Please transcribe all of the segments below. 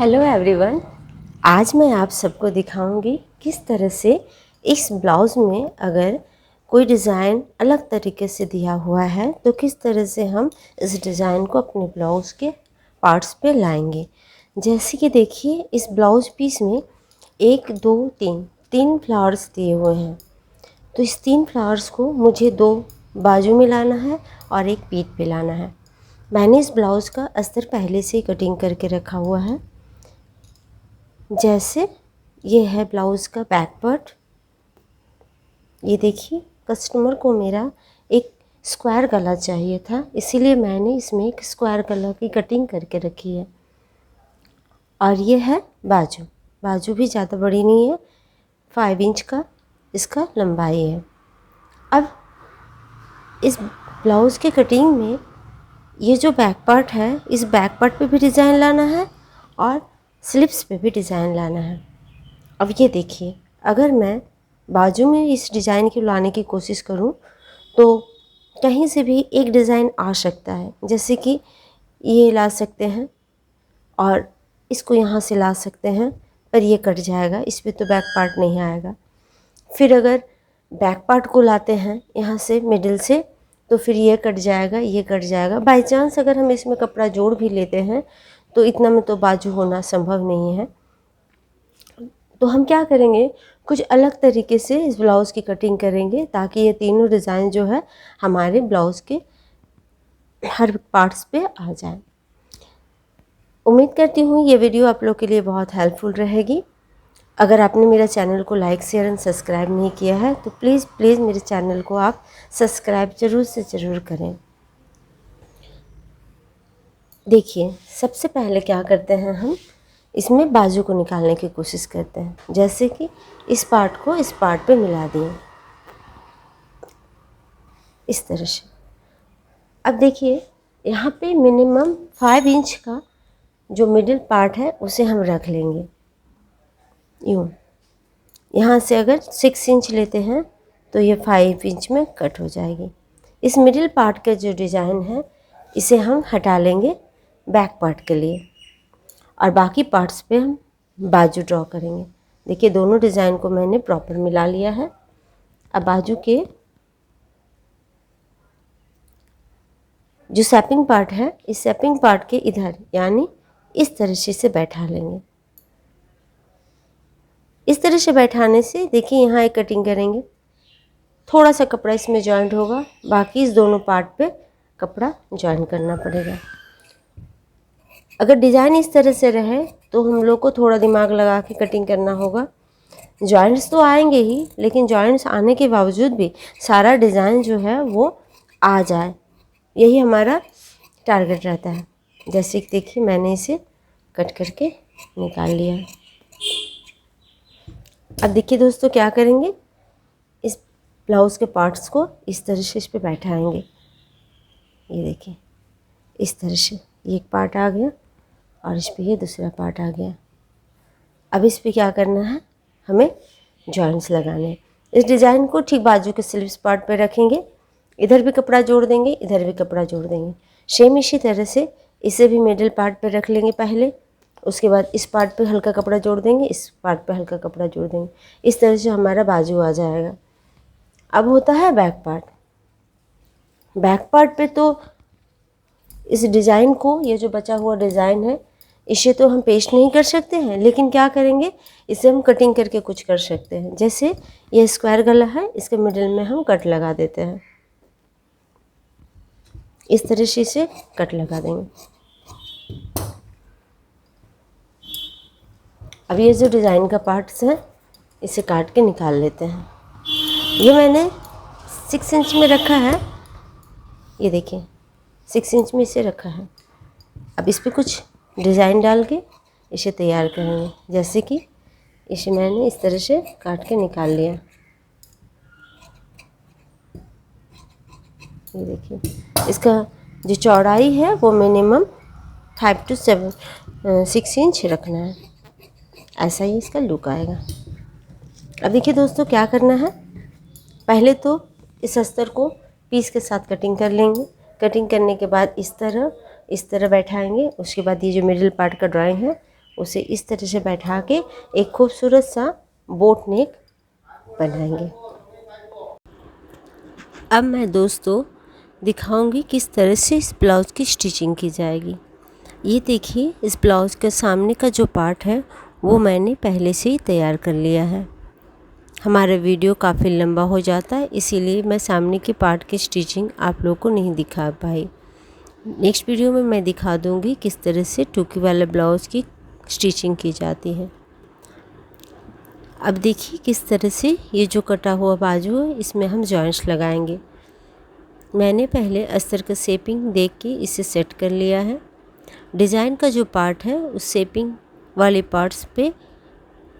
Hello everyone, आज मैं आप सबको दिखाऊंगी किस तरह से इस ब्लाउज़ में अगर कोई डिज़ाइन अलग तरीके से दिया हुआ है तो किस तरह से हम इस डिज़ाइन को अपने ब्लाउज़ के पार्ट्स पे लाएंगे। जैसे कि देखिए, इस ब्लाउज़ पीस में 1 2 3 फ्लावर्स दिए हुए हैं। तो इस 3 फ्लावर्स को मुझे 2 बाजू में लाना है और एक पीठ पे लाना है। मैंने इस ब्लाउज़ का अस्तर पहले से ही कटिंग करके रखा हुआ है। जैसे ये है ब्लाउज़ का बैक पार्ट। ये देखिए, कस्टमर को मेरा एक स्क्वायर गला चाहिए था, इसीलिए मैंने इसमें एक स्क्वायर गला की कटिंग करके रखी है। और ये है बाजू। बाजू भी ज़्यादा बड़ी नहीं है, 5 इंच का इसका लंबाई है। अब इस ब्लाउज़ के कटिंग में ये जो बैक पार्ट है, इस बैक पार्ट पे भी डिज़ाइन लाना है और स्लिप्स पे भी डिज़ाइन लाना है। अब ये देखिए, अगर मैं बाजू में इस डिज़ाइन को लाने की कोशिश करूं तो कहीं से भी एक डिज़ाइन आ सकता है। जैसे कि ये ला सकते हैं और इसको यहाँ से ला सकते हैं, पर ये कट जाएगा, इस पे तो बैक पार्ट नहीं आएगा। फिर अगर बैक पार्ट को लाते हैं यहाँ से मिडिल से, तो फिर ये कट जाएगा, ये कट जाएगा। बाई चांस अगर हम इसमें कपड़ा जोड़ भी लेते हैं तो इतना में तो बाजू होना संभव नहीं है। तो हम क्या करेंगे, कुछ अलग तरीके से इस ब्लाउज़ की कटिंग करेंगे ताकि ये तीनों डिज़ाइन जो है हमारे ब्लाउज़ के हर पार्ट्स पे आ जाए। उम्मीद करती हूँ ये वीडियो आप लोग के लिए बहुत हेल्पफुल रहेगी। अगर आपने मेरा चैनल को लाइक शेयर एंड सब्सक्राइब नहीं किया है तो प्लीज़ मेरे चैनल को आप सब्सक्राइब ज़रूर से ज़रूर करें। देखिए, सबसे पहले क्या करते हैं, हम इसमें बाजू को निकालने की कोशिश करते हैं। जैसे कि इस पार्ट को इस पार्ट पे मिला दिए, इस तरह से। अब देखिए, यहाँ पे मिनिमम 5 इंच का जो मिडिल पार्ट है उसे हम रख लेंगे यूँ। यहाँ से अगर 6 इंच लेते हैं तो ये 5 इंच में कट हो जाएगी। इस मिडिल पार्ट का जो डिज़ाइन है इसे हम हटा लेंगे बैक पार्ट के लिए, और बाकी पार्ट्स पे हम बाजू ड्रॉ करेंगे। देखिए, दोनों डिज़ाइन को मैंने प्रॉपर मिला लिया है। अब बाजू के जो सैपिंग पार्ट है, इस सैपिंग पार्ट के इधर यानी इस तरह से बैठा लेंगे। इस तरह से बैठाने से देखिए, यहाँ एक कटिंग करेंगे, थोड़ा सा कपड़ा इसमें जॉइंट होगा, बाकी इस दोनों पार्ट पे कपड़ा जॉइन करना पड़ेगा। अगर डिज़ाइन इस तरह से रहे तो हम लोग को थोड़ा दिमाग लगा के कटिंग करना होगा। जॉइंट्स तो आएंगे ही, लेकिन जॉइंट्स आने के बावजूद भी सारा डिज़ाइन जो है वो आ जाए, यही हमारा टारगेट रहता है। जैसे कि देखिए, मैंने इसे कट करके निकाल लिया। अब देखिए दोस्तों, क्या करेंगे, इस ब्लाउज़ के पार्ट्स को इस तरह से इस पर बैठाएंगे। ये देखिए, इस तरह से ये एक पार्ट आ गया और इस पर ये दूसरा पार्ट आ गया। अब इस पर क्या करना है, हमें जॉइंट्स लगाने हैं। इस डिज़ाइन को ठीक बाजू के स्लीव्स पार्ट पे रखेंगे, इधर भी कपड़ा जोड़ देंगे, इधर भी कपड़ा जोड़ देंगे। सेम इसी तरह से इसे भी मिडिल पार्ट पे रख लेंगे पहले, उसके बाद इस पार्ट पे हल्का कपड़ा जोड़ देंगे, इस पार्ट पे हल्का कपड़ा जोड़ देंगे। इस तरह से हमारा बाजू आ जाएगा। अब होता है बैक पार्ट। बैक पार्ट पे तो इस डिज़ाइन को, ये जो बचा हुआ डिज़ाइन है, इसे तो हम पेस्ट नहीं कर सकते हैं, लेकिन क्या करेंगे, इसे हम कटिंग करके कुछ कर सकते हैं। जैसे ये स्क्वायर गला है, इसके मिडिल में हम कट लगा देते हैं, इस तरह से इसे कट लगा देंगे। अब ये जो डिज़ाइन का पार्ट्स है इसे काट के निकाल लेते हैं। ये मैंने 6 इंच में रखा है, ये देखिए 6 इंच में इसे रखा है। अब इस पर कुछ डिज़ाइन डाल के इसे तैयार करेंगे। जैसे कि इसे मैंने इस तरह से काट के निकाल लिया। ये देखिए, इसका जो चौड़ाई है वो मिनिमम 5 to 6 इंच रखना है, ऐसा ही इसका लुक आएगा। अब देखिए दोस्तों, क्या करना है, पहले तो इस अस्तर को पीस के साथ कटिंग कर लेंगे। कटिंग करने के बाद इस तरह बैठाएंगे। उसके बाद ये जो मिडिल पार्ट का ड्राइंग है उसे इस तरह से बैठा के एक खूबसूरत सा बोट नेक बनाएंगे। अब मैं दोस्तों दिखाऊंगी किस तरह से इस ब्लाउज़ की स्टिचिंग की जाएगी। ये देखिए, इस ब्लाउज़ का सामने का जो पार्ट है वो मैंने पहले से ही तैयार कर लिया है। हमारा वीडियो काफ़ी लंबा हो जाता है, इसीलिए मैं सामने के पार्ट की स्टिचिंग आप लोगों को नहीं दिखा पाई। नेक्स्ट वीडियो में मैं दिखा दूंगी किस तरह से टूकी वाले ब्लाउज़ की स्टिचिंग की जाती है। अब देखिए किस तरह से ये जो कटा हुआ बाजू है इसमें हम जॉइंट्स लगाएंगे। मैंने पहले अस्तर का शेपिंग देख के इसे सेट कर लिया है। डिज़ाइन का जो पार्ट है उस शेपिंग वाले पार्ट्स पे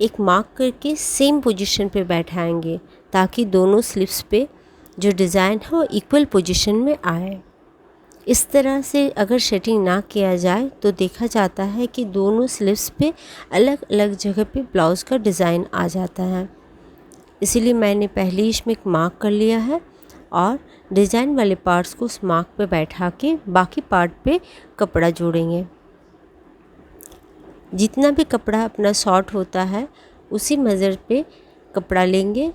एक मार्क करके सेम पोजीशन पे बैठाएंगे ताकि दोनों स्लिप्स पे जो डिज़ाइन है वो इक्वल पोजीशन में आए। इस तरह से अगर सेटिंग ना किया जाए तो देखा जाता है कि दोनों स्लिप्स पे अलग अलग जगह पे ब्लाउज़ का डिज़ाइन आ जाता है। इसीलिए मैंने पहले ही इसमें एक मार्क कर लिया है और डिज़ाइन वाले पार्ट्स को उस मार्क पे बैठा के बाकी पार्ट पे कपड़ा जोड़ेंगे। जितना भी कपड़ा अपना शॉर्ट होता है उसी मेज़र पे कपड़ा लेंगे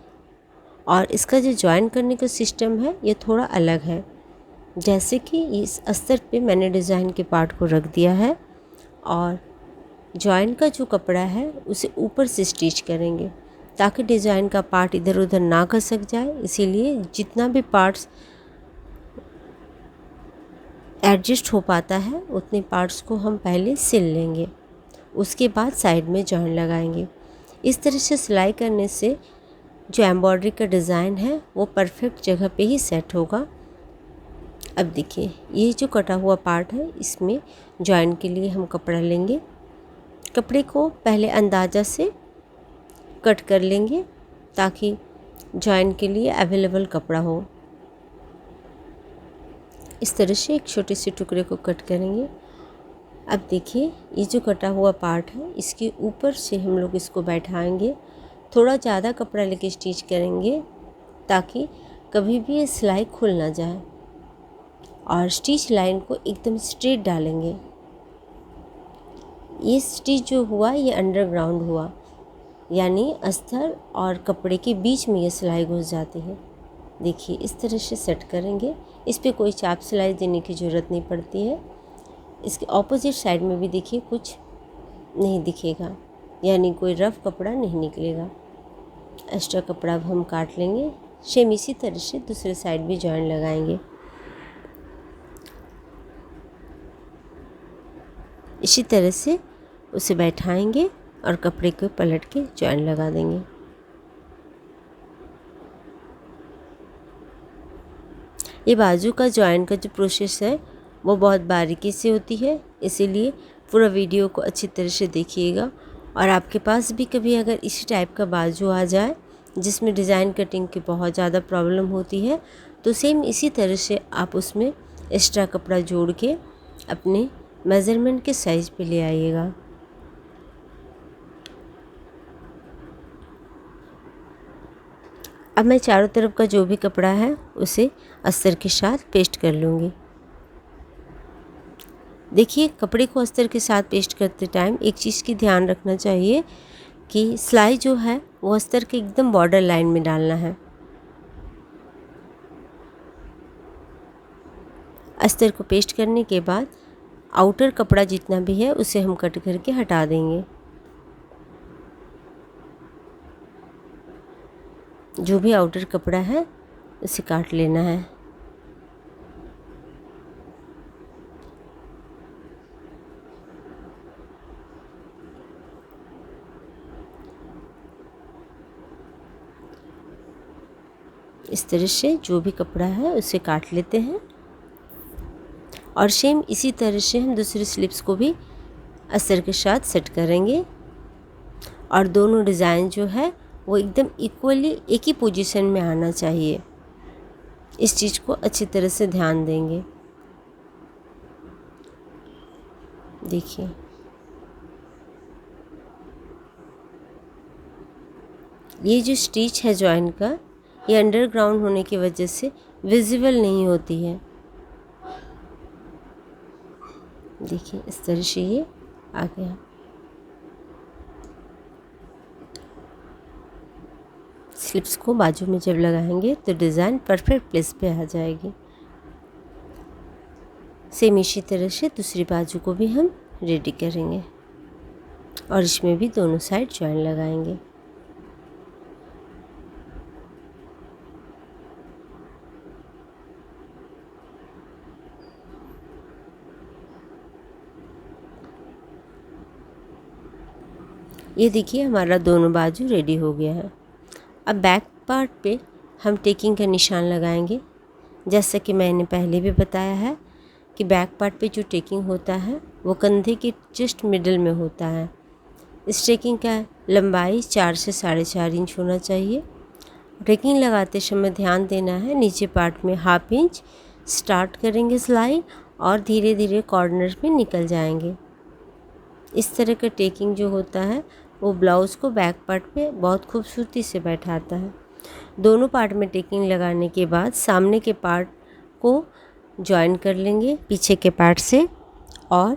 और इसका जो जॉइन करने का सिस्टम है ये थोड़ा अलग है। जैसे कि इस अस्तर पे मैंने डिज़ाइन के पार्ट को रख दिया है और जॉइन का जो कपड़ा है उसे ऊपर से स्टिच करेंगे ताकि डिज़ाइन का पार्ट इधर उधर ना खसक जाए। इसीलिए जितना भी पार्ट्स एडजस्ट हो पाता है उतने पार्ट्स को हम पहले सिल लेंगे, उसके बाद साइड में जॉइन लगाएंगे। इस तरह से सिलाई करने से जो एम्ब्रॉयडरी का डिज़ाइन है वो परफेक्ट जगह पे ही सेट होगा। अब देखिए, ये जो कटा हुआ पार्ट है इसमें जॉइन के लिए हम कपड़ा लेंगे। कपड़े को पहले अंदाज़ा से कट कर लेंगे ताकि जॉइन के लिए अवेलेबल कपड़ा हो। इस तरह से एक छोटे से टुकड़े को कट करेंगे। अब देखिए, ये जो कटा हुआ पार्ट है इसके ऊपर से हम लोग इसको बैठाएंगे। थोड़ा ज़्यादा कपड़ा लेके स्टिच करेंगे ताकि कभी भी ये सिलाई खुल ना जाए और स्टिच लाइन को एकदम स्ट्रेट डालेंगे। ये स्टिच जो हुआ ये अंडरग्राउंड हुआ, यानी अस्तर और कपड़े के बीच में ये सिलाई घुस जाती है। देखिए इस तरह से सेट करेंगे। इस पे कोई चाप सिलाई देने की ज़रूरत नहीं पड़ती है। इसके ऑपोजिट साइड में भी देखिए कुछ नहीं दिखेगा, यानी कोई रफ कपड़ा नहीं निकलेगा। एक्स्ट्रा कपड़ा अब हम काट लेंगे। सेम इसी तरह से दूसरे साइड भी जॉइन लगाएंगे। इसी तरह से उसे बैठाएंगे और कपड़े को पलट के जॉइन लगा देंगे। ये बाजू का जॉइन का जो प्रोसेस है वो बहुत बारीकी से होती है, इसीलिए पूरा वीडियो को अच्छी तरह से देखिएगा। और आपके पास भी कभी अगर इसी टाइप का बाजू आ जाए जिसमें डिज़ाइन कटिंग की बहुत ज़्यादा प्रॉब्लम होती है तो सेम इसी तरह से आप उसमें एक्स्ट्रा कपड़ा जोड़ के अपने मेज़रमेंट के साइज़ पे ले आइएगा। अब मैं चारों तरफ का जो भी कपड़ा है उसे अस्तर के साथ पेस्ट कर लूँगी। देखिए, कपड़े को अस्तर के साथ पेस्ट करते टाइम एक चीज़ की ध्यान रखना चाहिए कि सिलाई जो है वो अस्तर के एकदम बॉर्डर लाइन में डालना है। अस्तर को पेस्ट करने के बाद आउटर कपड़ा जितना भी है उसे हम कट करके हटा देंगे। जो भी आउटर कपड़ा है उसे काट लेना है। इस तरह से जो भी कपड़ा है उसे काट लेते हैं और सेम इसी तरह से हम दूसरी स्लिप्स को भी अस्तर के साथ सेट करेंगे और दोनों डिज़ाइन जो है वो एकदम इक्वली एक ही पोजीशन में आना चाहिए। इस चीज़ को अच्छी तरह से ध्यान देंगे। देखिए, ये जो स्टिच है जॉइन का ये अंडरग्राउंड होने की वजह से विजिबल नहीं होती है। देखिए इस तरह से ये आ गया। स्लिप्स को बाजू में जब लगाएंगे तो डिज़ाइन परफेक्ट प्लेस पे आ जाएगी। सेम इसी तरह से दूसरी बाजू को भी हम रेडी करेंगे और इसमें भी दोनों साइड जॉइन लगाएंगे। ये देखिए हमारा दोनों बाजू रेडी हो गया है। अब बैक पार्ट पे हम टेकिंग का निशान लगाएंगे। जैसा कि मैंने पहले भी बताया है कि बैक पार्ट पे जो टेकिंग होता है वो कंधे के जस्ट मिडल में होता है। इस टेकिंग का लंबाई 4 से 4.5 इंच होना चाहिए। टेकिंग लगाते समय ध्यान देना है नीचे पार्ट में 1/2 इंच स्टार्ट करेंगे सिलाई और धीरे धीरे कॉर्नर में निकल जाएंगे। इस तरह का टेकिंग जो होता है वो ब्लाउज़ को बैक पार्ट पे बहुत खूबसूरती से बैठाता है। दोनों पार्ट में टेकिंग लगाने के बाद सामने के पार्ट को जॉइन कर लेंगे पीछे के पार्ट से और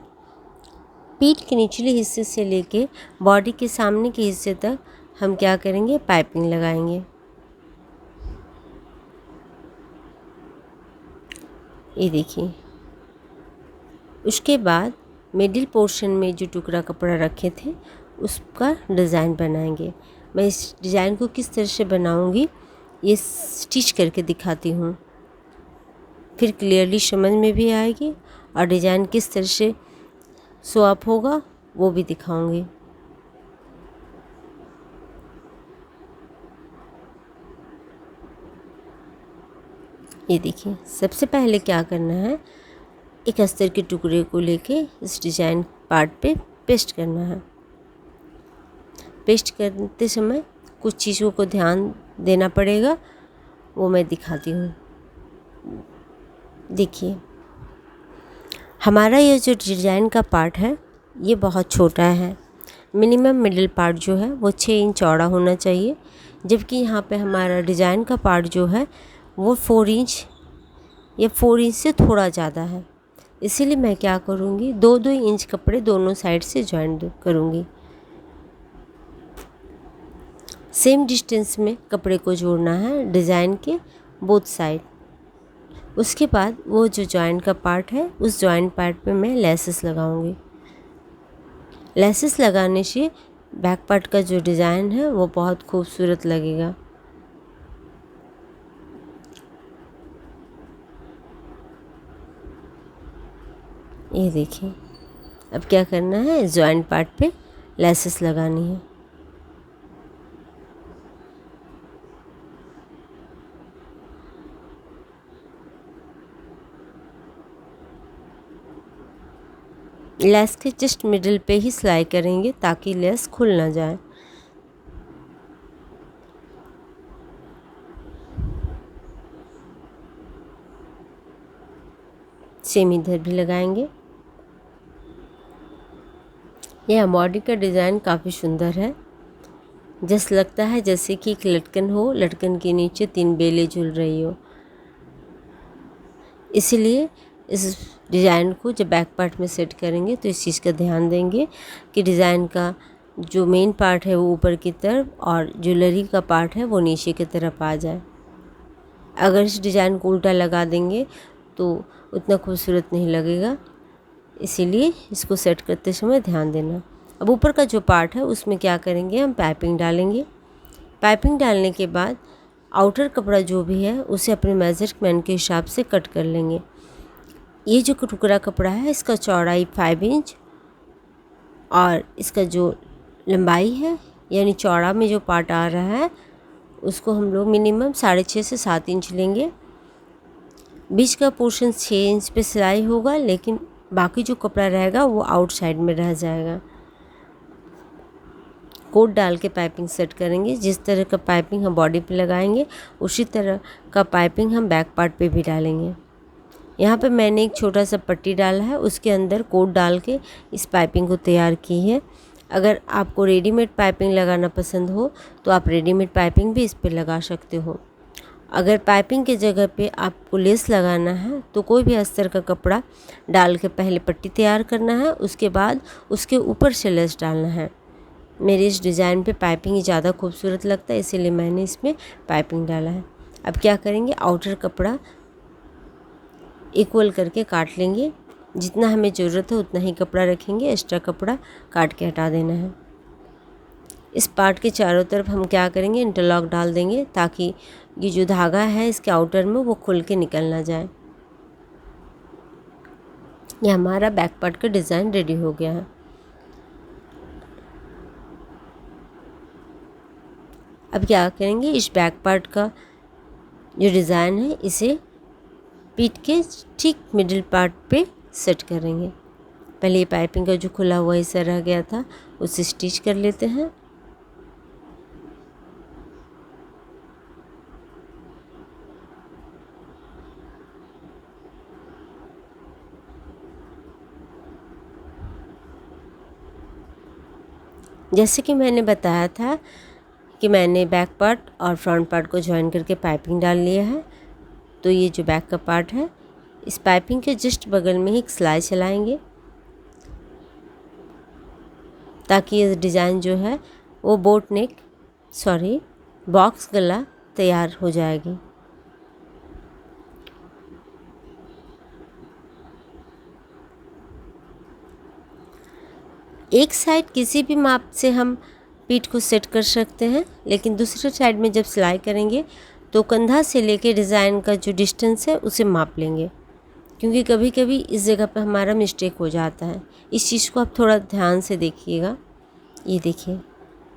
पीठ के निचले हिस्से से लेके बॉडी के सामने के हिस्से तक हम क्या करेंगे, पाइपिंग लगाएंगे। ये देखिए। उसके बाद मिडिल पोर्शन में जो टुकड़ा कपड़ा रखे थे उसका डिज़ाइन बनाएंगे। मैं इस डिज़ाइन को किस तरह से बनाऊंगी ये स्टिच करके दिखाती हूँ, फिर क्लियरली समझ में भी आएगी और डिज़ाइन किस तरह से शो अप होगा वो भी दिखाऊंगी। ये देखिए, सबसे पहले क्या करना है, एक अस्तर के टुकड़े को लेके इस डिज़ाइन पार्ट पे पेस्ट करना है। पेस्ट करते समय कुछ चीज़ों को ध्यान देना पड़ेगा, वो मैं दिखाती हूँ। देखिए, हमारा ये जो डिज़ाइन का पार्ट है ये बहुत छोटा है। मिनिमम मिडिल पार्ट जो है वो 6 इंच चौड़ा होना चाहिए, जबकि यहाँ पे हमारा डिज़ाइन का पार्ट जो है वो 4 इंच या 4 इंच से थोड़ा ज़्यादा है। इसीलिए मैं क्या करूँगी, 2-2 इंच कपड़े दोनों साइड से जॉइन करूँगी। सेम डिस्टेंस में कपड़े को जोड़ना है डिज़ाइन के बोथ साइड। उसके बाद वो जो जॉइंट का पार्ट है उस जॉइंट पार्ट पे मैं लेसेस लगाऊंगी। लेसेस लगाने से बैक पार्ट का जो डिज़ाइन है वो बहुत खूबसूरत लगेगा। ये देखिए, अब क्या करना है, जॉइंट पार्ट पे लेसेस लगानी है। लेस के जस्ट मिडिल पे ही सिलाई करेंगे ताकि लेस खुल ना जाए। सेम इधर भी लगाएंगे। यह बॉडी का डिज़ाइन काफ़ी सुंदर है, जैसे लगता है जैसे कि एक लटकन हो, लटकन के नीचे 3 बेलें झूल रही हो। इसलिए इस डिज़ाइन को जब बैक पार्ट में सेट करेंगे तो इस चीज़ का ध्यान देंगे कि डिज़ाइन का जो मेन पार्ट है वो ऊपर की तरफ और ज्वेलरी का पार्ट है वो नीचे की तरफ आ जाए। अगर इस डिज़ाइन को उल्टा लगा देंगे तो उतना खूबसूरत नहीं लगेगा, इसीलिए इसको सेट करते समय ध्यान देना। अब ऊपर का जो पार्ट है उसमें क्या करेंगे, हम पाइपिंग डालेंगे। पाइपिंग डालने के बाद आउटर कपड़ा जो भी है उसे अपने मेजरमेंट के हिसाब से कट कर लेंगे। ये जो टुकड़ा कपड़ा है इसका चौड़ाई 5 इंच और इसका जो लंबाई है यानी चौड़ा में जो पार्ट आ रहा है उसको हम लोग मिनिमम 6.5 से 7 इंच लेंगे। बीच का पोर्शन 6 इंच पे सिलाई होगा, लेकिन बाकी जो कपड़ा रहेगा वो आउटसाइड में रह जाएगा। कोट डाल के पाइपिंग सेट करेंगे। जिस तरह का पाइपिंग हम बॉडी पे लगाएंगे उसी तरह का पाइपिंग हम बैक पार्ट पे भी डालेंगे। यहाँ पे मैंने एक छोटा सा पट्टी डाला है, उसके अंदर कोट डाल के इस पाइपिंग को तैयार की है। अगर आपको रेडीमेड पाइपिंग लगाना पसंद हो तो आप रेडीमेड पाइपिंग भी इस पर लगा सकते हो। अगर पाइपिंग के जगह पे आपको लेस लगाना है तो कोई भी अस्तर का कपड़ा डाल के पहले पट्टी तैयार करना है, उसके बाद उसके ऊपर से लेस डालना है। मेरे इस डिज़ाइन पे पाइपिंग ही ज़्यादा खूबसूरत लगता है, इसीलिए मैंने इसमें पाइपिंग डाला है। अब क्या करेंगे, आउटर कपड़ा इक्वल करके काट लेंगे। जितना हमें ज़रूरत है उतना ही कपड़ा रखेंगे, एक्स्ट्रा कपड़ा काट के हटा देना है। इस पार्ट के चारों तरफ हम क्या करेंगे, इंटरलॉक डाल देंगे ताकि ये जो धागा है इसके आउटर में वो खुल के निकल ना जाए। ये हमारा बैक पार्ट का डिज़ाइन रेडी हो गया है। अब क्या करेंगे, इस बैक पार्ट का जो डिज़ाइन है इसे पीठ के ठीक मिडिल पार्ट पे सेट करेंगे। पहले ये पाइपिंग का जो खुला हुआ हिस्सा रह गया था उसे स्टिच कर लेते हैं। जैसे कि मैंने बताया था कि मैंने बैक पार्ट और फ्रंट पार्ट को ज्वाइन करके पाइपिंग डाल लिया है। तो ये जो बैक का पार्ट है, इस पाइपिंग के जस्ट बगल में ही एक सिलाई चलाएंगे ताकि ये डिज़ाइन जो है वो बॉक्स गला तैयार हो जाएगी। एक साइड किसी भी माप से हम पीठ को सेट कर सकते हैं, लेकिन दूसरे साइड में जब सिलाई करेंगे तो कंधा से लेके डिज़ाइन का जो डिस्टेंस है उसे माप लेंगे, क्योंकि कभी कभी इस जगह पर हमारा मिस्टेक हो जाता है। इस चीज़ को आप थोड़ा ध्यान से देखिएगा। ये देखिए,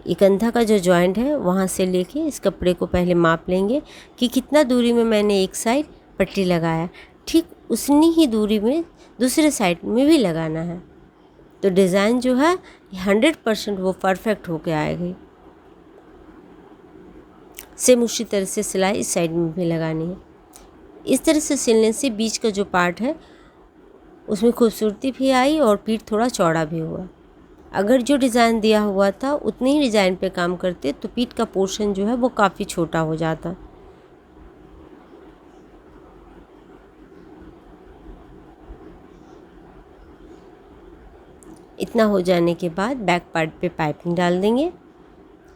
ये कंधा का जो जॉइंट है वहाँ से लेके इस कपड़े को पहले माप लेंगे कि कितना दूरी में मैंने एक साइड पट्टी लगाया, ठीक उतनी ही दूरी में दूसरे साइड में भी लगाना है। तो डिज़ाइन जो है 100% वो परफेक्ट होके आएगी। सेम उसी तरह से सिलाई इस साइड में भी लगानी है। इस तरह से सिलने से बीच का जो पार्ट है उसमें खूबसूरती भी आई और पीठ थोड़ा चौड़ा भी हुआ। अगर जो डिज़ाइन दिया हुआ था उतनी ही डिज़ाइन पे काम करते तो पीठ का पोर्शन जो है वो काफ़ी छोटा हो जाता। इतना हो जाने के बाद बैक पार्ट पे पाइपिंग डाल देंगे।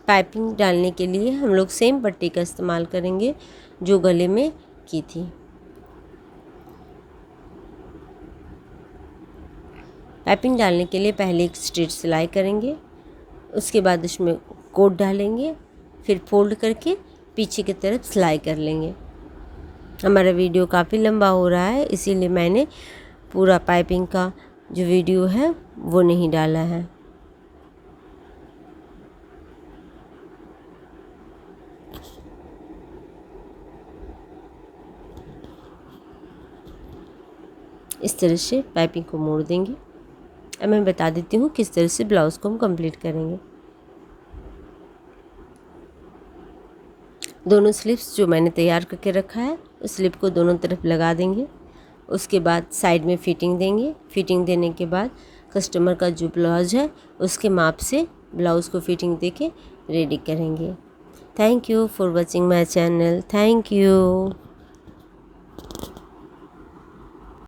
पाइपिंग डालने के लिए हम लोग सेम पट्टी का इस्तेमाल करेंगे जो गले में की थी। पाइपिंग डालने के लिए पहले एक स्ट्रेट सिलाई करेंगे, उसके बाद उसमें कोट डालेंगे, फिर फोल्ड करके पीछे की तरफ सिलाई कर लेंगे। हमारा वीडियो काफ़ी लंबा हो रहा है, इसीलिए मैंने पूरा पाइपिंग का जो वीडियो है वो नहीं डाला है। इस तरह से पाइपिंग को मोड़ देंगे। अब मैं बता देती हूँ किस तरह से ब्लाउज़ को हम कंप्लीट करेंगे। दोनों स्लिप्स जो मैंने तैयार करके रखा है उस स्लिप को दोनों तरफ लगा देंगे। उसके बाद साइड में फिटिंग देंगे। फिटिंग देने के बाद कस्टमर का जो ब्लाउज है उसके माप से ब्लाउज़ को फिटिंग देके रेडी करेंगे। Thank you for watching my channel. Thank you.